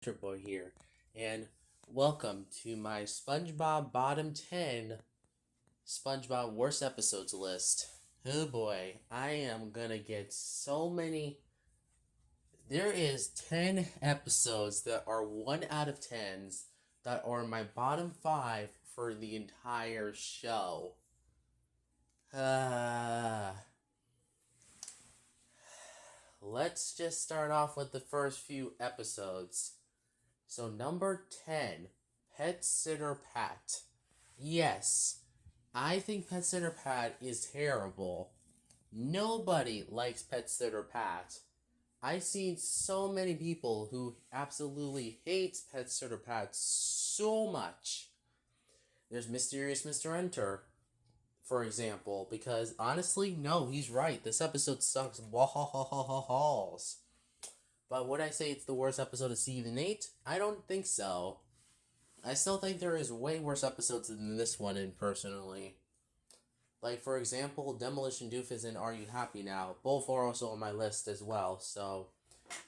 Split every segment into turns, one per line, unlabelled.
Boy here, and welcome to my SpongeBob Bottom 10 SpongeBob Worst Episodes list. Oh boy, I am gonna get so many. There is 10 episodes that are 1 out of 10s that are my bottom 5 for the entire show. Uh, let's just start off with the first few episodes. So, number 10, Pet Sitter Pat. Yes, I think Pet Sitter Pat is terrible. Nobody likes Pet Sitter Pat. I've seen so many people who absolutely hate Pet Sitter Pat so much. There's Mysterious Mr. Enter, for example, because honestly, no, he's right. This episode sucks balls. But would I say it's the worst episode of season 8? I don't think so. I still think there is way worse episodes than this one, in personally. Like, for example, Demolition Doofus and Are You Happy Now? Both are also on my list as well. So,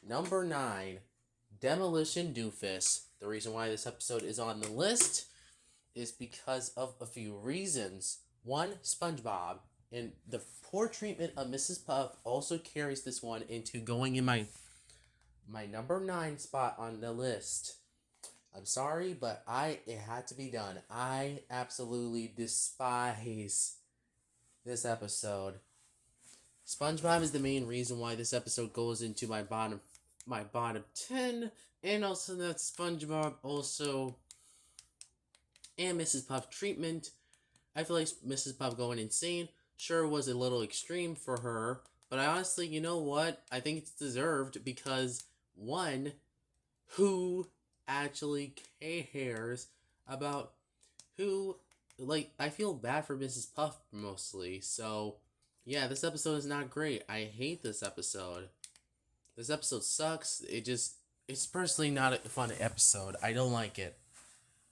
number 9, Demolition Doofus. The reason why this episode is on the list is because of a few reasons. One, SpongeBob. And the poor treatment of Mrs. Puff also carries this one into going in my number 9 spot on the list. I'm sorry, but it had to be done. I absolutely despise this episode. SpongeBob is the main reason why this episode goes into my bottom 10, and also that SpongeBob also and Mrs. Puff treatment. I feel like Mrs. Puff going insane sure was a little extreme for her, but I honestly, you know what? I think it's deserved because one, who actually cares about who, like, I feel bad for Mrs. Puff mostly. So yeah, this episode is not great. I hate this episode. This episode sucks. It's personally not a fun episode. I don't like it.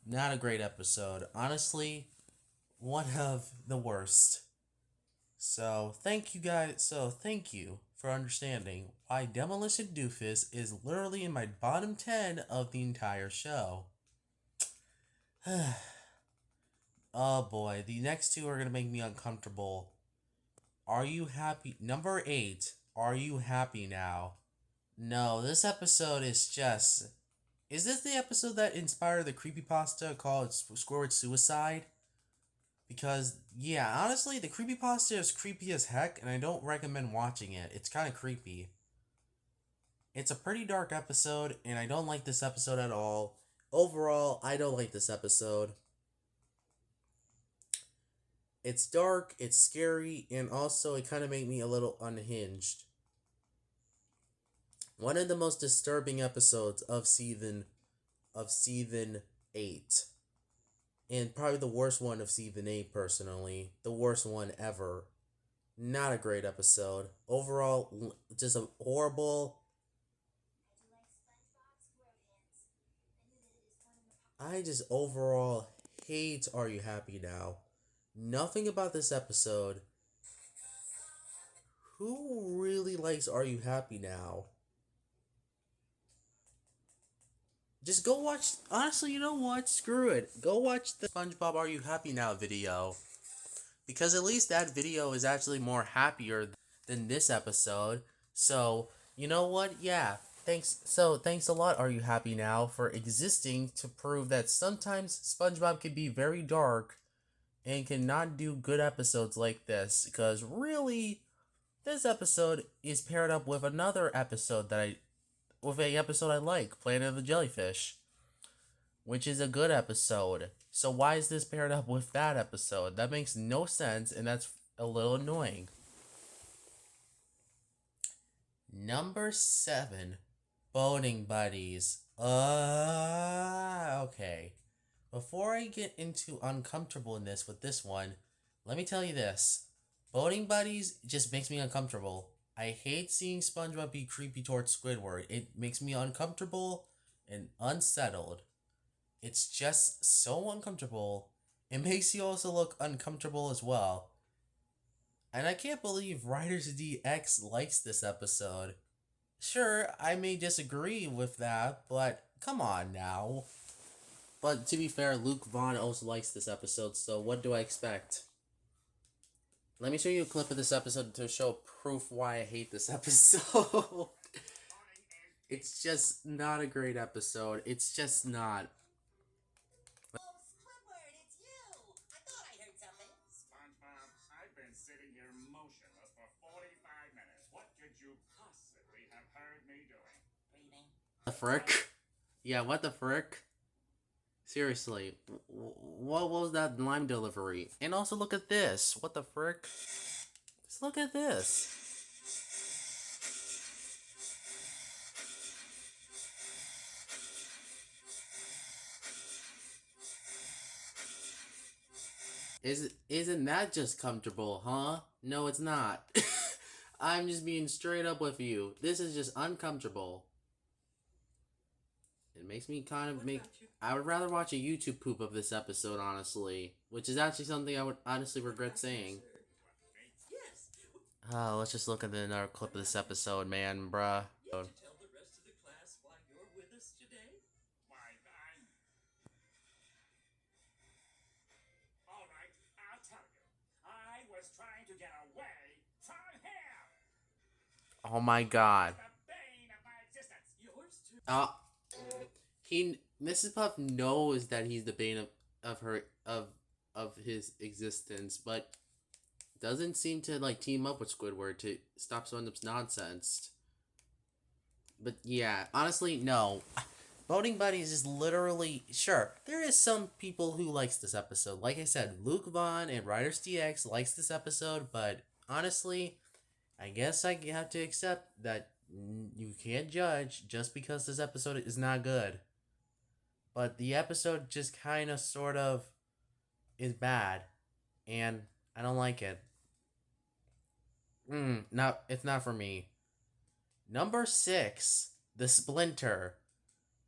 Not a great episode. Honestly, one of the worst. So thank you guys. So thank you for understanding why Demolition Doofus is literally in my bottom 10 of the entire show. Oh boy, the next two are gonna make me uncomfortable. Are you happy? Number 8, Are You Happy Now? No, this episode is just. Is this the episode that inspired the creepypasta called Squidward Suicide? Because, yeah, honestly, the creepypasta is creepy as heck, and I don't recommend watching it. It's kind of creepy. It's a pretty dark episode, and I don't like this episode at all. Overall, I don't like this episode. It's dark, it's scary, and also it kind of made me a little unhinged. One of the most disturbing episodes of season 8. And probably the worst one of season 8, personally. The worst one ever. Not a great episode. Overall, just a horrible. I just overall hate Are You Happy Now? Nothing about this episode. Who really likes Are You Happy Now? Just go watch. Honestly, you know what? Screw it. Go watch the SpongeBob Are You Happy Now video. Because at least that video is actually more happier than this episode. So, you know what? Yeah. Thanks a lot, Are You Happy Now, for existing to prove that sometimes SpongeBob can be very dark and cannot do good episodes like this. Because really, this episode is paired up with another episode with a episode I like, Planet of the Jellyfish, which is a good episode. So why is this paired up with that episode? That makes no sense, and that's a little annoying. Number 7, Boating Buddies. Okay. Before I get into uncomfortableness with this one, let me tell you this. Boating Buddies just makes me uncomfortable. I hate seeing SpongeBob be creepy towards Squidward. It makes me uncomfortable and unsettled. It's just so uncomfortable. It makes you also look uncomfortable as well. And I can't believe Writers DX likes this episode. Sure, I may disagree with that, but Come on now. But to be fair, Luke Vaughn also likes this episode, so what do I expect? Let me show you a clip of this episode to show proof why I hate this episode. It's just not a great episode. It's just not.
Squidward, it's you! I thought I heard something.
SpongeBob, I've been sitting here motionless for 45 minutes. What could you possibly have heard me doing?
Breathing.
The frick? Yeah, what the frick? Seriously, what was that line delivery? And also look at this. What the frick? Just look at this. Isn't that just comfortable, huh? No, it's not. I'm just being straight up with you. This is just uncomfortable. It makes me kind of make... I would rather watch a YouTube poop of this episode, honestly. Which is actually something I would honestly regret saying. Oh, let's just look at another clip of this episode, man, bruh.
Tell the rest of the class why you're with us today?
Why, I'm... All right, I'll tell you. I was trying to get away from him.
Oh my god.
The bane of my existence.
Yours too.
Mrs. Puff knows that he's the bane of his existence, but doesn't seem to like team up with Squidward to stop SpongeBob's nonsense. But yeah, honestly, no. Voting Buddies is literally sure. There is some people who likes this episode. Like I said, Luke Vaughn and Riders DX likes this episode, but honestly, I guess I have to accept that you can't judge just because this episode is not good. But the episode just kind of sort of is bad, and I don't like it. It's not for me. Number 6, The Splinter.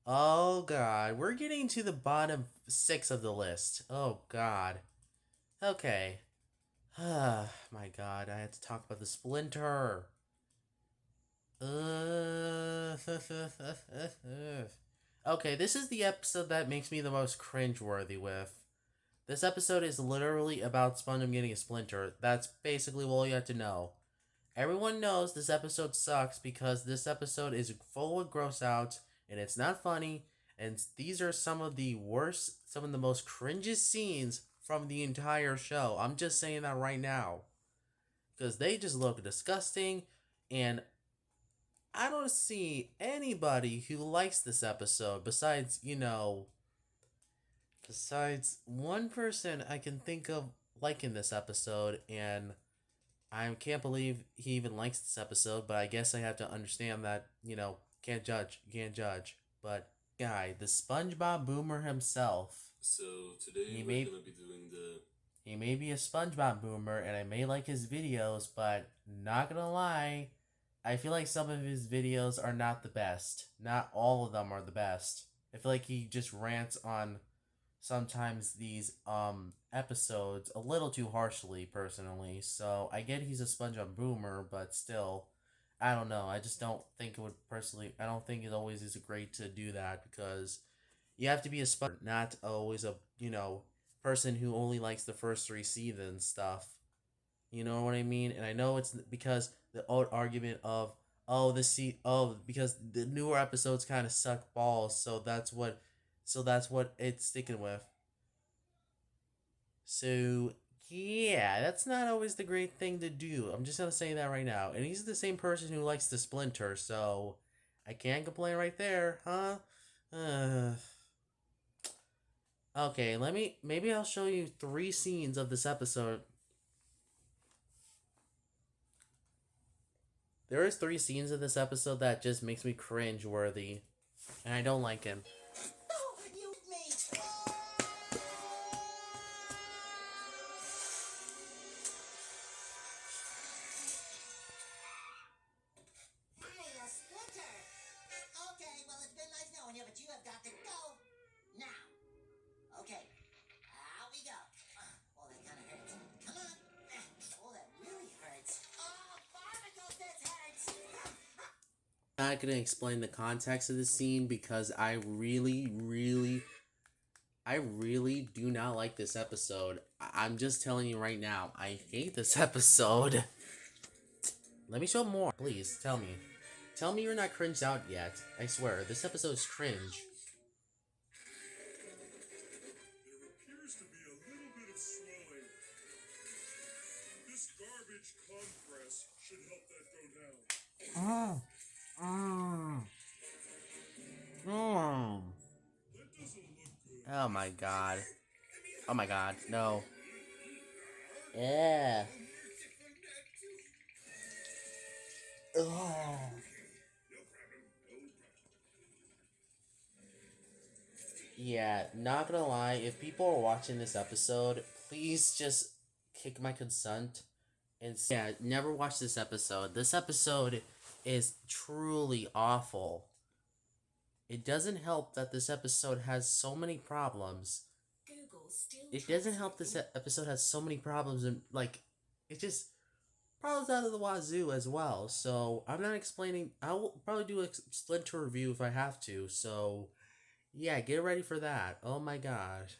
Oh god, we're getting to the bottom 6 of the list. Oh god. Okay. My god, I had to talk about The Splinter. Okay, this is the episode that makes me the most cringeworthy with. This episode is literally about SpongeBob getting a splinter. That's basically all you have to know. Everyone knows this episode sucks because this episode is full of gross outs and it's not funny, and these are some of the most cringiest scenes from the entire show. I'm just saying that right now. Because they just look disgusting, and I don't see anybody who likes this episode besides one person I can think of liking this episode, and I can't believe he even likes this episode, but I guess I have to understand that, can't judge. You can't judge. But, guy, the SpongeBob Boomer himself.
So today we're gonna be doing the...
He may be a SpongeBob Boomer, and I may like his videos, but not gonna lie, I feel like some of his videos are not the best. Not all of them are the best. I feel like he just rants on sometimes these episodes a little too harshly, personally. So I get he's a SpongeBob Boomer, but still, I don't know. I just don't think it would personally. I don't think it always is great to do that because you have to be a SpongeBob, not always a person who only likes the first 3 seasons stuff. You know what I mean? And I know it's because the old argument of because the newer episodes kind of suck balls, so that's what it's sticking with. So yeah, that's not always the great thing to do. I'm just gonna say that right now. And he's the same person who likes the Splinter, so I can't complain right there, huh? Okay, maybe I'll show you 3 scenes of this episode. There is 3 scenes of this episode that just makes me cringe worthy, and I don't like him.
Oh, you me! Hey, a splinter! Okay, well, it's been nice knowing you, but you have got to go now. Okay, out we go. Oh, that kind of hurts. Come on. Oh, that really hurts. Oh, barnacles, this hurts!
not going to explain the context of the scene because I really do not like this episode. I'm just telling you right now, I hate this episode. Let me show more. Please, tell me. Tell me you're not cringed out yet. I swear, this episode is cringe.
There appears to be a little bit of swelling. This garbage compress should help that go down. That doesn't look good.
Oh my god. Oh my god, no. Yeah. Ugh. Yeah, not gonna lie, if people are watching this episode, please just kick my consent and yeah, never watch this episode. This episode is truly awful. It doesn't help that this episode has so many problems. It doesn't help this episode has so many problems and like it just problems out of the wazoo as well. So I'm not explaining. I will probably do a splinter review if I have to. So yeah, get ready for that. Oh my god.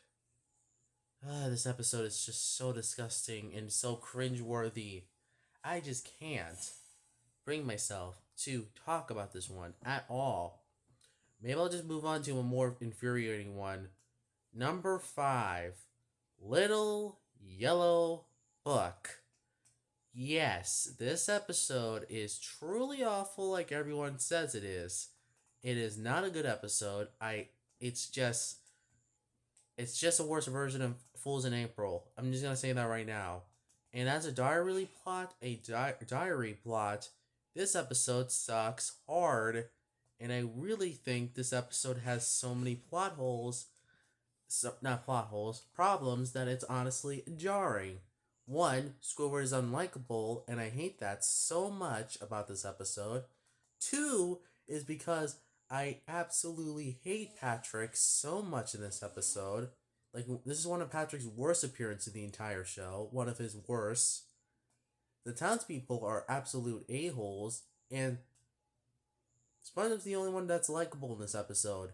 This episode is just so disgusting and so cringeworthy. I just can't bring myself to talk about this one at all. Maybe I'll just move on to a more infuriating one. Number 5. Little Yellow Book. Yes, this episode is truly awful like everyone says it is. It is not a good episode. It's just a worse version of Fools in April. I'm just gonna say that right now. And as a diary plot, this episode sucks hard. And I really think this episode has so many problems that it's honestly jarring. 1, Squidward is unlikable, and I hate that so much about this episode. 2 is because I absolutely hate Patrick so much in this episode. Like, this is one of Patrick's worst appearances in the entire show. One of his worst. The townspeople are absolute a-holes, and SpongeBob's the only one that's likable in this episode.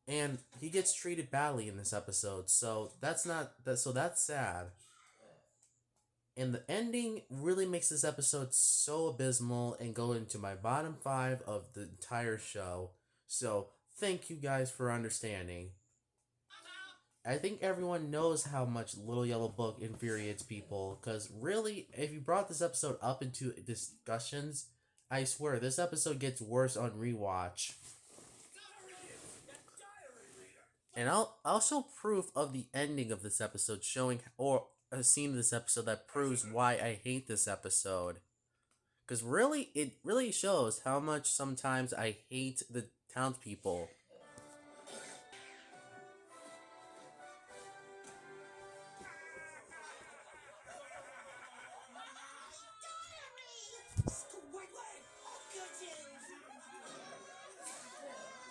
And he gets treated badly in this episode, so that's sad. And the ending really makes this episode so abysmal and go into my bottom 5 of the entire show. So, thank you guys for understanding. I think everyone knows how much Little Yellow Book infuriates people, because really, if you brought this episode up into discussions, I swear, this episode gets worse on rewatch. And I'll show proof of the ending of this episode showing, or a scene in this episode that proves why I hate this episode. Because really, it really shows how much sometimes I hate the townspeople.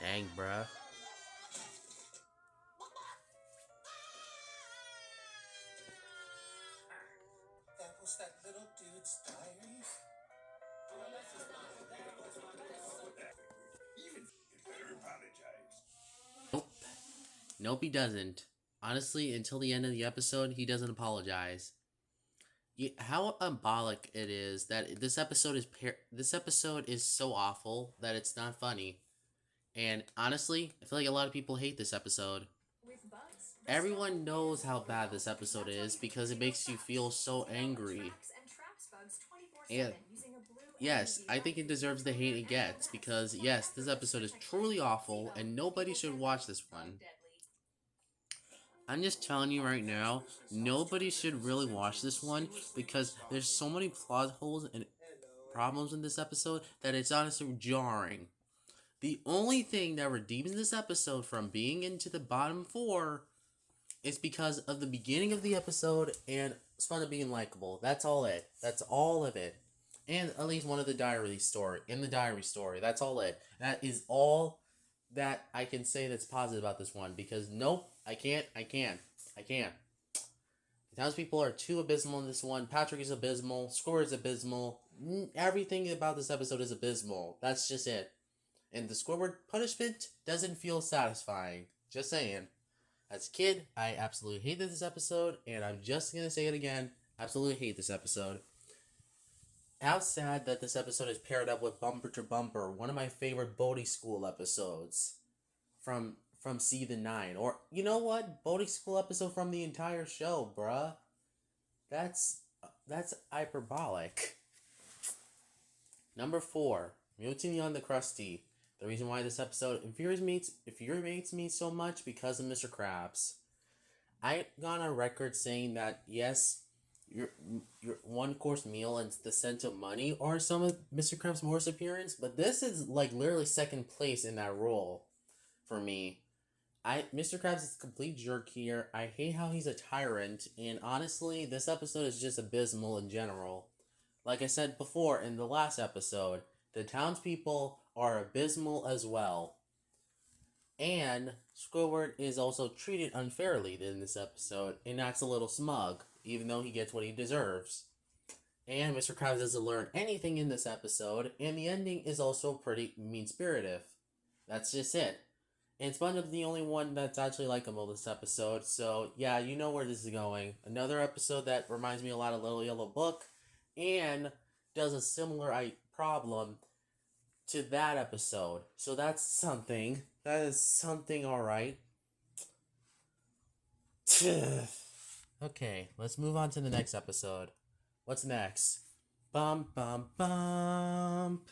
Dang, bruh.
That was that little dude's diary?
Nope, he doesn't. Honestly, until the end of the episode, he doesn't apologize. How embolic it is that this episode is so awful that it's not funny. And honestly, I feel like a lot of people hate this episode. Everyone knows how bad this episode is because it makes you feel so angry. And yes, I think it deserves the hate it gets because yes, this episode is truly awful and nobody should watch this one. I'm just telling you right now, nobody should really watch this one because there's so many plot holes and problems in this episode that it's honestly jarring. The only thing that redeems this episode from being into the bottom 4 is because of the beginning of the episode and SpongeBob being likable. That's all it. That's all of it. And at least one of the diary story. That's all it. That is all that I can say that's positive about this one. Because nope, I can't. The townspeople are too abysmal in this one. Patrick is abysmal. Squidward is abysmal. Everything about this episode is abysmal. That's just it. And the Squidward punishment doesn't feel satisfying. Just saying. As a kid, I absolutely hated this episode, and I'm just gonna say it again. Absolutely hate this episode. How sad that this episode is paired up with Bumper to Bumper, one of my favorite Bodie School episodes from season 9. Or, you know what? Bodie School episode from the entire show, bruh. That's hyperbolic. Number 4, Mutiny on the Krusty. The reason why this episode infuriates me so much because of Mr. Krabs. I got on record saying that yes, your one course meal and the scent of money are some of Mr. Krabs' worst appearance, but this is like literally second place in that role for me. Mr. Krabs is a complete jerk here. I hate how he's a tyrant, and honestly, this episode is just abysmal in general. Like I said before in the last episode, the townspeople are abysmal as well. And Squidward is also treated unfairly in this episode and acts a little smug, even though he gets what he deserves. And Mr. Krabs doesn't learn anything in this episode, and the ending is also pretty mean-spirited. That's just it. And SpongeBob's the only one that's actually likable this episode, so yeah, you know where this is going. Another episode that reminds me a lot of Little Yellow Book, and does a similar problem to that episode. So that's something. That is something, alright. Okay, let's move on to the next episode. What's next? Bump, bump, bump.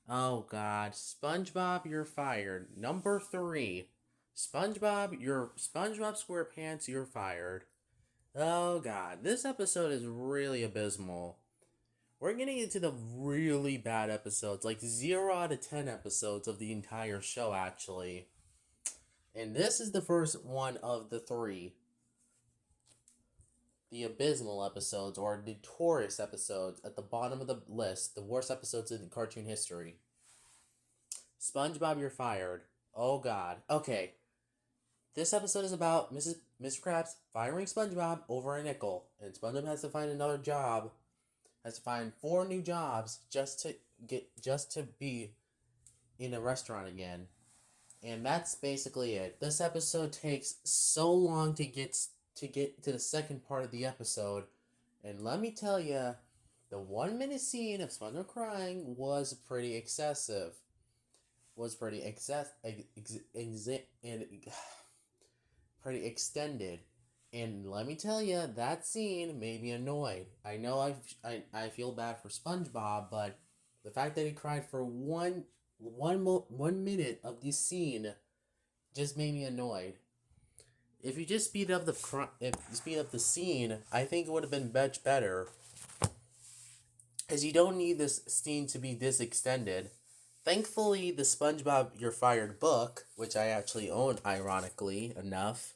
Oh god, SpongeBob, you're fired. Number 3. SpongeBob SquarePants, you're fired. Oh god, this episode is really abysmal. We're getting into the really bad episodes, like 0 out of 10 episodes of the entire show, actually. And this is the first one of the 3. The abysmal episodes, or notorious episodes, at the bottom of the list, the worst episodes in cartoon history. SpongeBob, you're fired. Oh god. Okay. This episode is about Mr. Krabs firing SpongeBob over a nickel, and SpongeBob has to find another job. Has to find 4 new jobs just to be in a restaurant again. And that's basically it. This episode takes so long to get to the second part of the episode, and let me tell you, the 1-minute scene of SpongeBob crying was pretty excessive. Pretty extended. And let me tell you, that scene made me annoyed. I know I feel bad for SpongeBob, but the fact that he cried for one minute of this scene just made me annoyed. If you just speed up the scene, I think it would have been much better. Because you don't need this scene to be this extended. Thankfully, the SpongeBob You're Fired book, which I actually own, ironically enough,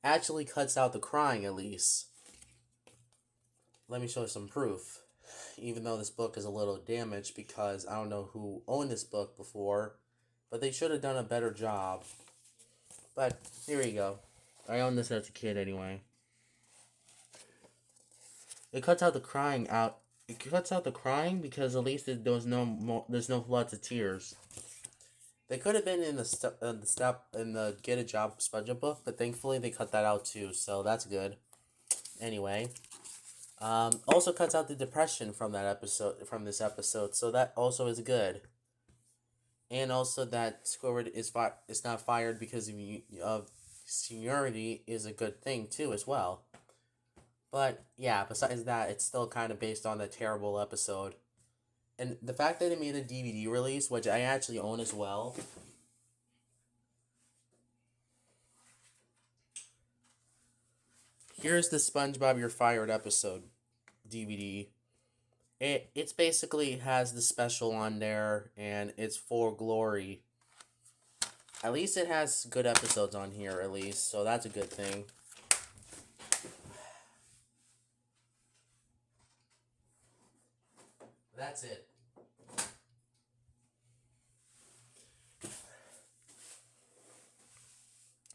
actually cuts out the crying at least. Let me show you some proof. Even though this book is a little damaged because I don't know who owned this book before, but they should have done a better job. But here you go. I owned this as a kid anyway. It cuts out the crying out. It cuts out the crying because at least there's no floods of tears. They could have been in the Get a Job SpongeBob book, but thankfully they cut that out too, so that's good. Anyway, also cuts out the depression from this episode, so that also is good. And also that Squidward is not fired because of seniority is a good thing too as well. But yeah, besides that, it's still kind of based on that terrible episode. And the fact that it made a DVD release, which I actually own as well. Here's the SpongeBob You're Fired episode DVD. It's basically has the special on there, and it's for glory. At least it has good episodes on here, at least, so that's a good thing. That's it.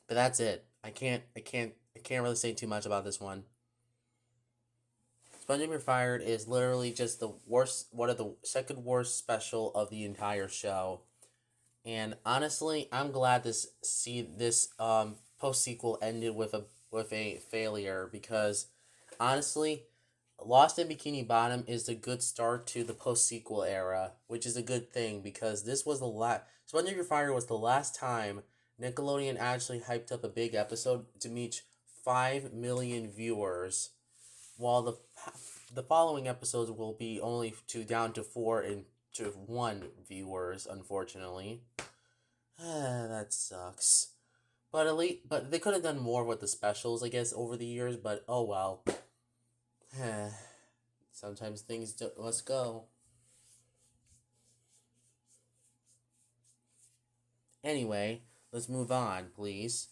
But that's it. I can't really say too much about this one. SpongeBob You're Fired is literally just the worst, one of the second worst special of the entire show. And honestly, I'm glad this post sequel ended with a failure, because honestly, Lost in Bikini Bottom is the good start to the post sequel era, which is a good thing, because this was the last. Sponge Your Fire was the last time Nickelodeon actually hyped up a big episode to meet 5 million viewers, while the following episodes will be only down to 4 and to 1 viewers, unfortunately. That sucks. But at least, but they could have done more with the specials, I guess, over the years. But oh well. Sometimes things must go. Anyway, let's move on, please.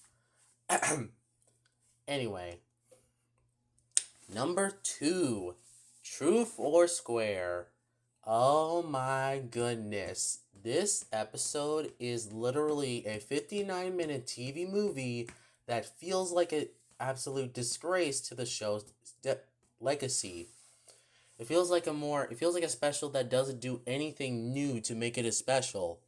Anyway, number 2, Truth or Square. Oh my goodness. This episode is literally a 59-minute TV movie that feels like an absolute disgrace to the show's legacy. It feels like a special that doesn't do anything new to make it a special.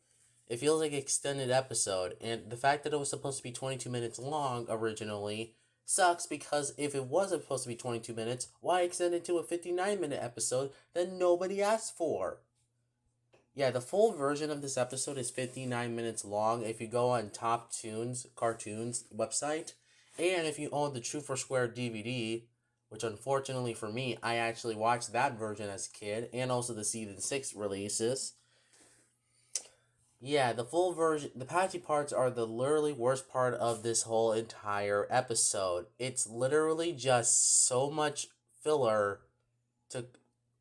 It feels like an extended episode, and the fact that it was supposed to be 22 minutes long originally sucks, because if it was supposed to be 22 minutes, why extend it to a 59-minute episode that nobody asked for? Yeah, the full version of this episode is 59 minutes long if you go on Top Tunes Cartoons website, and if you own the True for Square DVD, which unfortunately for me, I actually watched that version as a kid, and also the Season 6 releases. Yeah, the full version, the patchy parts are the literally worst part of this whole entire episode. It's literally just so much filler to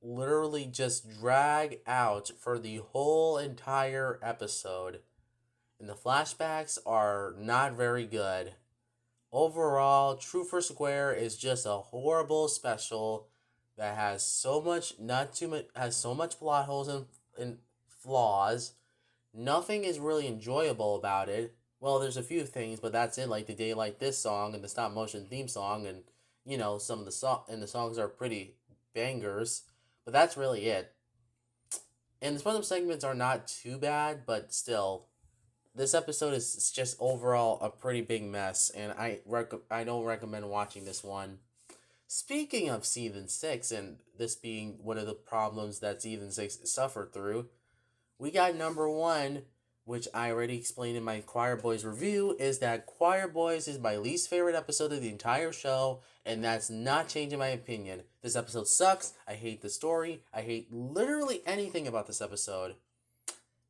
literally just drag out for the whole entire episode. And the flashbacks are not very good. Overall, True for Square is just a horrible special that has so much plot holes and flaws. Nothing is really enjoyable about it. Well, there's a few things, but that's it. Like the Day Like This song and the stop motion theme song, and some of the songs are pretty bangers. But that's really it. And the SpongeBob segments are not too bad, but still, this episode is just overall a pretty big mess, and I don't recommend watching this one. Speaking of Season 6, and this being one of the problems that Season 6 suffered through, we got number 1, which I already explained in my Choir Boys review, is that Choir Boys is my least favorite episode of the entire show, and that's not changing my opinion. This episode sucks. I hate the story. I hate literally anything about this episode.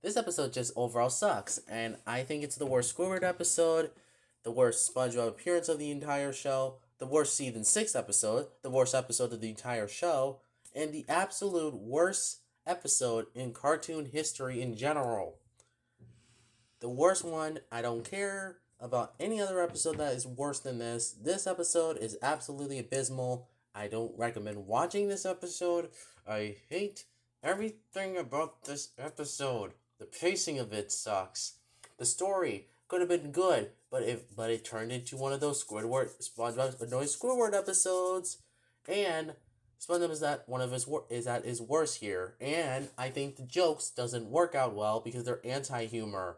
This episode just overall sucks, and I think it's the worst Squidward episode, the worst SpongeBob appearance of the entire show, the worst Season 6 episode, the worst episode of the entire show, and the absolute worst episode in cartoon history in general. The worst one. I don't care about any other episode that is worse than this. This episode is absolutely abysmal. I don't recommend watching this episode. I hate everything about this episode. The pacing of it sucks. The story could have been good, but it turned into one of those SpongeBob annoying Squidward episodes, and SpongeBob is at his worst here, and I think the jokes doesn't work out well because they're anti-humor.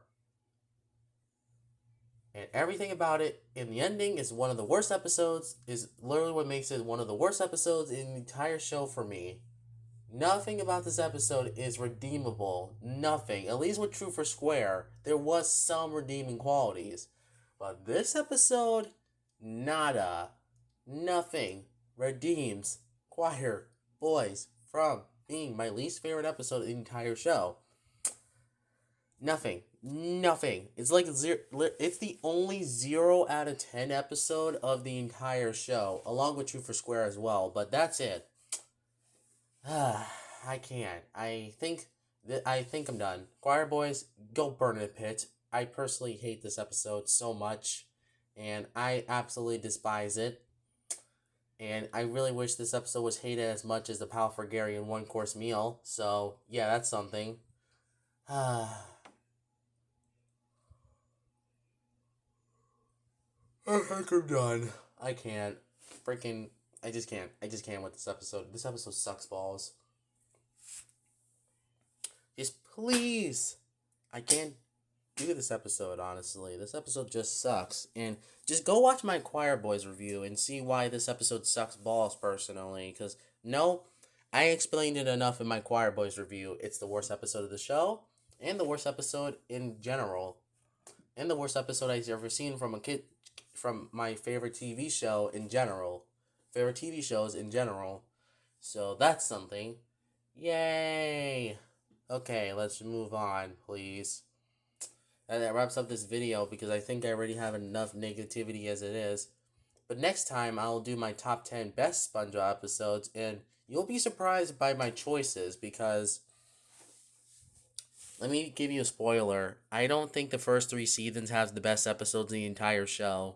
And everything about it in the ending is one of the worst episodes, is literally what makes it one of the worst episodes in the entire show for me. Nothing about this episode is redeemable. Nothing. At least with True for Square, there was some redeeming qualities. But this episode, nada. Nothing redeems Choir Boys from being my least favorite episode of the entire show. Nothing. It's like it's the only 0 out of 10 episode of the entire show, along with True for Square as well, but that's it. I can't. I think I'm done. Choir Boys, go burn in a pit. I personally hate this episode so much, and I absolutely despise it. And I really wish this episode was hated as much as the Pal for Gary and One Course Meal. So yeah, that's something. I think I'm done. I can't. I just can't with this episode. This episode sucks balls. Just please. I can't do this episode, honestly. This episode just sucks. And just go watch my Choir Boys review and see why this episode sucks balls, personally. Because, no, I explained it enough in my Choir Boys review. It's the worst episode of the show, and the worst episode in general. And the worst episode I've ever seen from a kid, from my favorite TV show in general. Favorite TV shows in general. So that's something. Yay! Okay, let's move on, please. And that wraps up this video because I think I already have enough negativity as it is. But next time, I'll do my top 10 best SpongeBob episodes, and you'll be surprised by my choices because, let me give you a spoiler. I don't think the first 3 seasons have the best episodes in the entire show.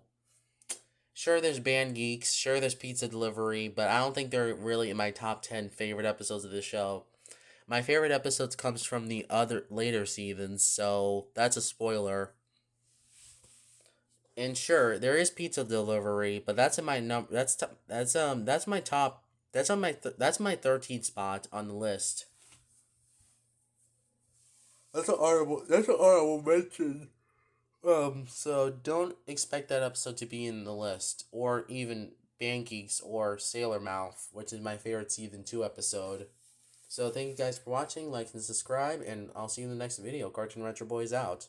Sure, there's Band Geeks, sure, there's Pizza Delivery, but I don't think they're really in my top 10 favorite episodes of the show. My favorite episodes comes from the other later seasons, so that's a spoiler. And sure, there is Pizza Delivery, but that's in my that's my top. That's my 13th spot on the list. That's an honorable mention. So don't expect that episode to be in the list, or even Pancakes or Sailor Mouth, which is my favorite season 2 episode. So thank you guys for watching, like and subscribe, and I'll see you in the next video. Cartoon Retro Boys out.